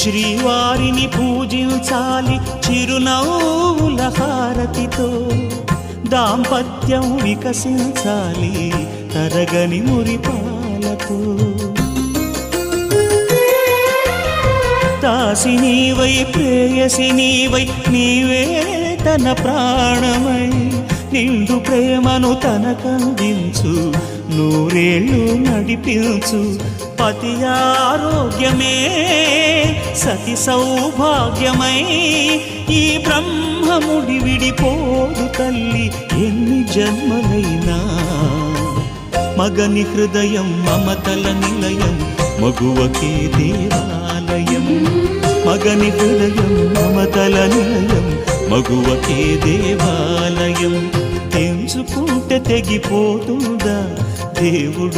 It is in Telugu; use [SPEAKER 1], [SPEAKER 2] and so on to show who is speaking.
[SPEAKER 1] శ్రీవారిని పూజించాలి చిరునవ్వుల హారతితో, దాంపత్యం వికసించాలి తరగని మురిపాలతో. దాసి నీవై ప్రేయసి నీవై నీవే తన ప్రాణమై, నిండు ప్రేమను తనకందించు నూరేళ్ళు నడిపించు. పతి ఆరోగ్యమే సతి సౌభాగ్యమై, ఈ బ్రహ్మముడి విడిపోదు తల్లి ఎన్ని జన్మలైనా. మగని హృదయం మమతల నిలయం, మగువకే దేవాలయం. మగని హృదయం మమతల నిలయం, మగువకే దేవాలయం. తెంచుకుంటే తెగిపోతుందా దేవుడు